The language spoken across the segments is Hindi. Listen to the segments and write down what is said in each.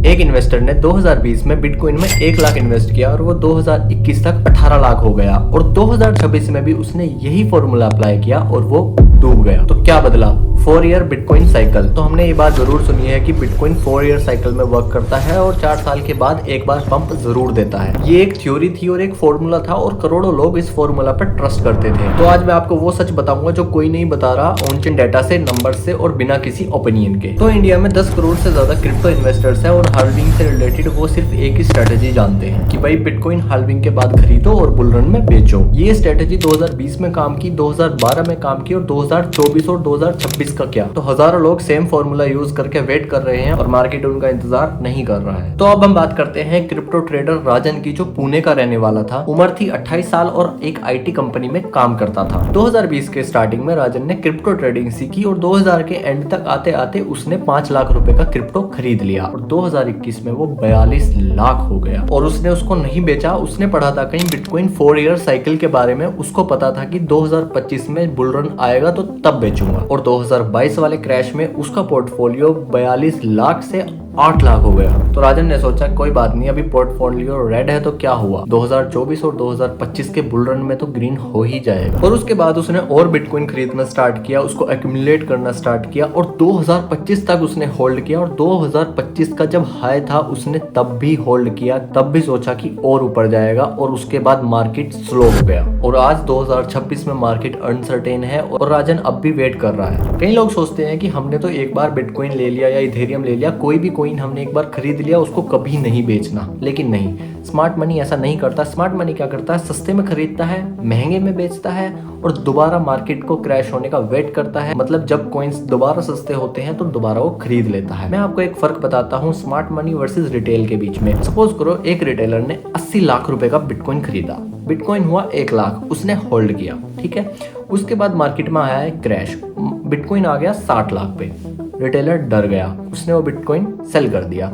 एक इन्वेस्टर ने 2020 में बिटकॉइन में 1 लाख इन्वेस्ट किया और वो 2021 तक 18 लाख हो गया और 2026 में भी उसने यही फॉर्मूला अप्लाई किया और वो डूब गया। तो क्या बदला? 4 ईयर बिटकॉइन साइकिल। तो हमने ये बात जरूर सुनी है कि बिटकॉइन 4 ईयर साइकिल में वर्क करता है और 4 साल के बाद एक बार पंप जरूर देता है। ये एक थ्योरी थी और एक फॉर्मूला था और करोड़ों लोग इस फॉर्मूला पर ट्रस्ट करते थे। तो आज मैं आपको वो सच बताऊंगा जो कोई नहीं बता रहा, ऑनचेन डेटा से, नंबर से और बिना किसी ओपिनियन के। तो इंडिया में 10 करोड़ से ज्यादा क्रिप्टो इन्वेस्टर्स है और हाल्विंग से रिलेटेड वो सिर्फ एक ही स्ट्रेटेजी जानते हैं कि भाई बिटकॉइन हाल्विंग के बाद खरीदो और बुल रन में बेचो। ये स्ट्रेटेजी 2020 में काम की, 2012 में काम की और 2024 और 2026 का क्या? तो हजारों लोग सेम फॉर्मूला यूज करके वेट कर रहे हैं और मार्केट उनका इंतजार नहीं कर रहा है। तो अब हम बात करते हैं क्रिप्टो ट्रेडर राजन की, जो पुणे का रहने वाला था। उम्र थी 28 साल और एक आईटी कंपनी में काम करता था। 2020 के स्टार्टिंग में राजन ने क्रिप्टो ट्रेडिंग सीखी और 2000 के एंड तक आते आते उसने 5 लाख रुपए का क्रिप्टो खरीद लिया और 2021 में वो 42 लाख हो गया और उसने उसको नहीं बेचा। उसने पढ़ा था कहीं बिटकॉइन 4 ईयर साइकिल के बारे में, उसको पता था कि 2025 में बुल रन आएगा तो तब बेचूंगा और 2022 वाले क्रैश में उसका पोर्टफोलियो 42 लाख से 8 लाख हो गया। तो राजन ने सोचा कोई बात नहीं, अभी पोर्टफोलियो रेड है तो क्या हुआ, 2024 और 2025 के बुल रन में तो ग्रीन हो ही जाएगा। और उसके बाद उसने और बिटकॉइन खरीदना स्टार्ट किया, उसको एक्यूमुलेट करना स्टार्ट किया और 2025 तक उसने होल्ड किया और 2025 का जब हाई था उसने तब भी होल्ड किया, तब भी सोचा कि और ऊपर जाएगा और उसके बाद मार्केट स्लो हो गया और आज 2026 में मार्केट अनसर्टेन है और राजन अब भी वेट कर रहा है। कई लोग सोचते हैं कि हमने तो एक बार बिटकॉइन ले लिया या इथेरियम ले लिया, कोई भी कॉइन हमने एक बार खरीद लिया उसको कभी नहीं बेचना। लेकिन नहीं, स्मार्ट मनी ऐसा नहीं करता। स्मार्ट मनी क्या करता है? सस्ते में खरीदता है, महंगे में बेचता है और दोबारा मार्केट को क्रैश होने का वेट करता है। मतलब जब कॉइन्स दोबारा सस्ते होते हैं तो दोबारा वो खरीद लेता है। मैं आपको एक फर्क बताता हूँ स्मार्ट मनी वर्सेस रिटेल के बीच में। सपोज करो एक रिटेलर ने 80 लाख रुपए का बिटकॉइन खरीदा, बिटकॉइन हुआ 1 लाख, उसने होल्ड किया, ठीक है। उसके बाद मार्केट में आया है क्रैश, बिटकॉइन आ गया 60 लाख पे, रिटेलर डर गया, उसने वो बिटकॉइन सेल कर दिया।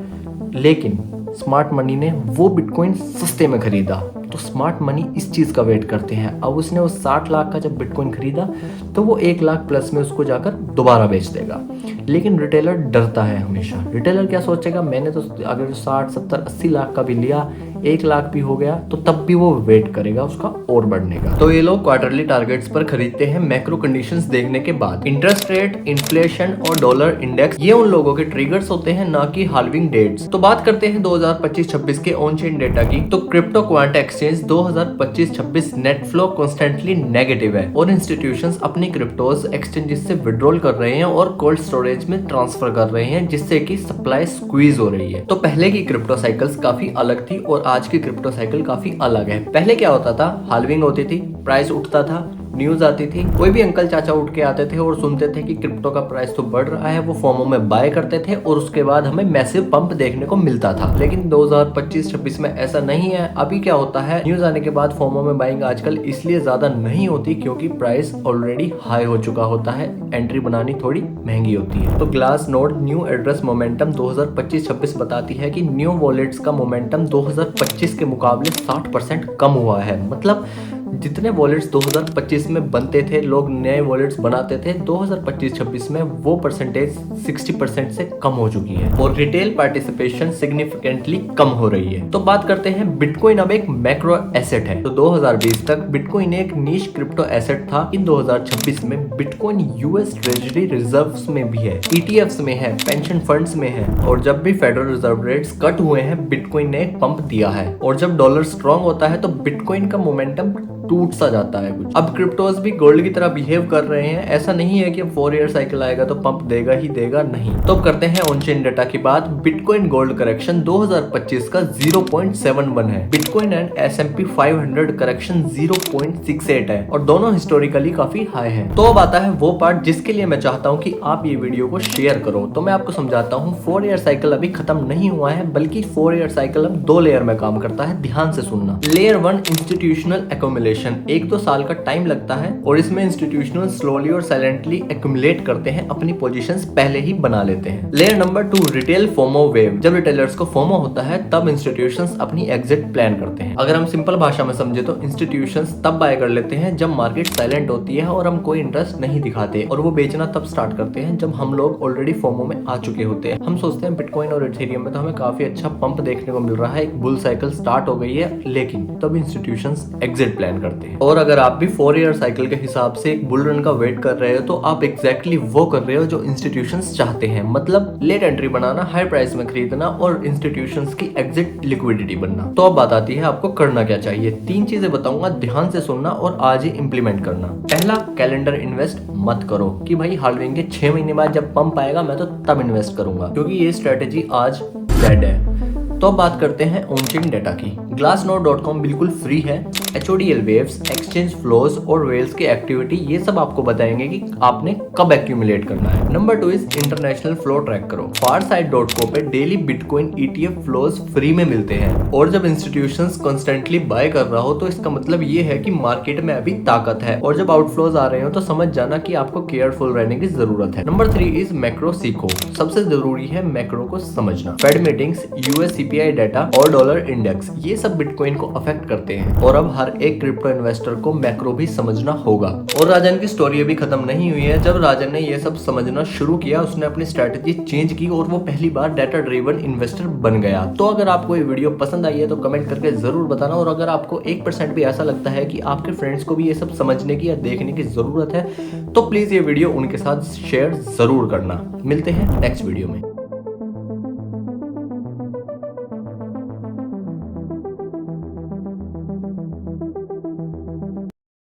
लेकिन स्मार्ट मनी ने वो बिटकॉइन सस्ते में खरीदा। तो स्मार्ट मनी इस चीज का वेट करते हैं। अब उसने वो 60 लाख का जब बिटकॉइन खरीदा तो वो 1 लाख प्लस में उसको जाकर दोबारा बेच देगा। लेकिन रिटेलर डरता है हमेशा। रिटेलर क्या सोचेगा, मैंने तो अगर 60, 70, 80 लाख का भी लिया, 1 लाख भी हो गया तो तब भी वो वेट करेगा उसका और बढ़ने का। तो ये लोग क्वार्टरली टारगेट्स पर खरीदते हैं मैक्रो कंडीशंस देखने के बाद। इंटरेस्ट रेट, इन्फ्लेशन और डॉलर इंडेक्स, ये उन लोगों के ट्रिगर्स होते हैं, ना कि हाल्विंग डेट्स। तो बात करते हैं 2025-26 के ऑन चेन डेटा की। तो crypto quant exchange 2025-26 net flow constantly negative है और इंस्टीट्यूशंस अपनी क्रिप्टोज एक्सचेंजेस से विड्रॉल कर रहे हैं और कोल्ड स्टोरेज में ट्रांसफर कर रहे हैं, जिससे कि सप्लाई स्क्वीज हो रही है। तो पहले की क्रिप्टो साइकिल्स काफी अलग थी और आज की क्रिप्टो साइकिल काफी अलग है। पहले क्या होता था, हाल्विंग होती थी, प्राइस उठता था, न्यूज आती थी, कोई भी अंकल चाचा उठ के आते थे और सुनते थे कि क्रिप्टो का प्राइस तो बढ़ रहा है, वो फोमो में बाय करते थे और उसके बाद हमें मैसिव पंप देखने को मिलता था। लेकिन 2025-26 में ऐसा नहीं है। अभी क्या होता है, न्यूज आने के बाद फोमो में बाइंग आजकल इसलिए ज्यादा नहीं होती क्योंकि प्राइस ऑलरेडी हाई हो चुका होता है, एंट्री बनानी थोड़ी महंगी होती है। तो glass node new address momentum 2025-26 बताती है कि न्यू वॉलेट्स का मोमेंटम 2025 के मुकाबले 60% कम हुआ है। मतलब जितने वॉलेट्स 2025 में बनते थे, लोग नए वॉलेट्स बनाते थे, 2025-26 में वो परसेंटेज 60% से कम हो चुकी है और रिटेल पार्टिसिपेशन सिग्निफिकेंटली कम हो रही है। तो बात करते हैं बिटकॉइन अब एक मैक्रो एसेट है। तो 2020 तक बिटकॉइन एक नीश क्रिप्टो एसेट था। इन 2026 में बिटकॉइन यूएस ट्रेजरी रिजर्व्स में भी है, ईटीएफ्स में है, पेंशन फंड्स में है और जब भी फेडरल रिजर्व रेट्स कट हुए हैं बिटकॉइन ने एक पंप दिया है और जब डॉलर स्ट्रांग होता है तो बिटकॉइन का मोमेंटम टूट सा जाता है कुछ। अब क्रिप्टोज भी गोल्ड की तरह बिहेव कर रहे हैं। ऐसा नहीं है कि 4 ईयर साइकिल आएगा तो पंप देगा ही देगा, नहीं। तो करते हैं ऑन चेन डेटा की बात। बिटकॉइन गोल्ड करेक्शन 2025 का 0.71 है। बिटकॉइन एंड S&P 500 करेक्शन 0.68 है और दोनों हिस्टोरिकली काफी हाई है। तो अब आता है वो पार्ट जिसके लिए मैं चाहता हूँ कि आप ये वीडियो को शेयर करो। तो मैं आपको समझाता हूँ 4 ईयर साइकिल अभी खत्म नहीं हुआ है, बल्कि 4 ईयर साइकिल अब 2 लेयर में काम करता है। ध्यान से सुनना। Layer 1 institutional accumulation. ड्यूरेशन 1-2 साल का टाइम लगता है और इसमें इंस्टीट्यूशनल स्लोली और साइलेंटली एक्यूमुलेट करते हैं, अपनी पोजीशंस पहले ही बना लेते हैं। Layer number 2, retail FOMO wave. जब रिटेलर्स को फोमो होता है तब इंस्टीट्यूशंस अपनी एग्जिट प्लान करते हैं। अगर हम सिंपल भाषा में समझे तो इंस्टीट्यूशंस तब बाय कर लेते हैं जब मार्केट साइलेंट होती है और हम कोई इंटरेस्ट नहीं दिखाते, और वो बेचना तब स्टार्ट करते हैं जब हम लोग ऑलरेडी फोमो में आ चुके होते हैं। हम सोचते हैं बिटकॉइन और इथेरियम में तो हमें काफी अच्छा पंप देखने को मिल रहा है, एक बुल साइकिल स्टार्ट हो गई है, लेकिन तब इंस्टीट्यूशंस एग्जिट प्लान करते हैं। और अगर आप भी 4 ईयर साइकिल के हिसाब से एक बुल रन का वेट कर रहे हो तो आप एग्जैक्टली वो कर रहे हो जो इंस्टीट्यूशंस चाहते हैं, मतलब लेट एंट्री बनाना, हाई प्राइस में खरीदना और इंस्टीट्यूशंस की एग्जिट लिक्विडिटी बनना। तो अब बात आती है आपको करना क्या चाहिए। 3 चीजें बताऊंगा, ध्यान से सुनना और आज ही इंप्लीमेंट करना। पहला, कैलेंडर इन्वेस्ट मत करो कि भाई हाल्विंग के 6 महीने बाद जब पंप आएगा मैं तो तब इन्वेस्ट करूंगा, क्योंकि ये स्ट्रेटेजी आज डेड है। तो अब बात करते हैं ऑन-चेन डेटा की। glassnode.com बिल्कुल फ्री है। HODL वेव्स, एक्सचेंज फ्लोज और वेल्स की एक्टिविटी, ये सब आपको बताएंगे कि आपने कब एक्यूमुलेट करना है। Number 2 is international flow track करो। farsight.co पे daily bitcoin ETF flows free में मिलते हैं, और जब इंस्टीट्यूशंस कॉन्स्टेंटली बाय कर रहा हो तो इसका मतलब ये है कि मार्केट में अभी ताकत है, और जब आउटफ्लोज आ रहे हो तो समझ जाना कि आपको केयरफुल रहने की जरूरत है। नंबर 3 इज मैक्रो सीखो। सबसे जरूरी है मैक्रो को समझना। Fed meetings, US CPI data और डॉलर इंडेक्स, ये सब बिटकॉइन को अफेक्ट करते हैं, और अब हर एक क्रिप्टो इन्वेस्टर को मैक्रो भी समझना होगा। और राजन की स्टोरी अभी खत्म नहीं हुई है। जब राजन ने ये सब समझना शुरू किया, उसने अपनी स्ट्रेटेजी चेंज की और वो पहली बार डाटा ड्रिवन इन्वेस्टर बन गया। तो अगर आपको ये वीडियो पसंद आई है तो कमेंट करके जरूर बताना, और अगर आपको 1% भी ऐसा लगता है कि आपके फ्रेंड्स को भी ये सब समझने की या देखने की जरूरत है तो प्लीज ये वीडियो उनके साथ शेयर जरूर करना। मिलते हैं नेक्स्ट वीडियो में।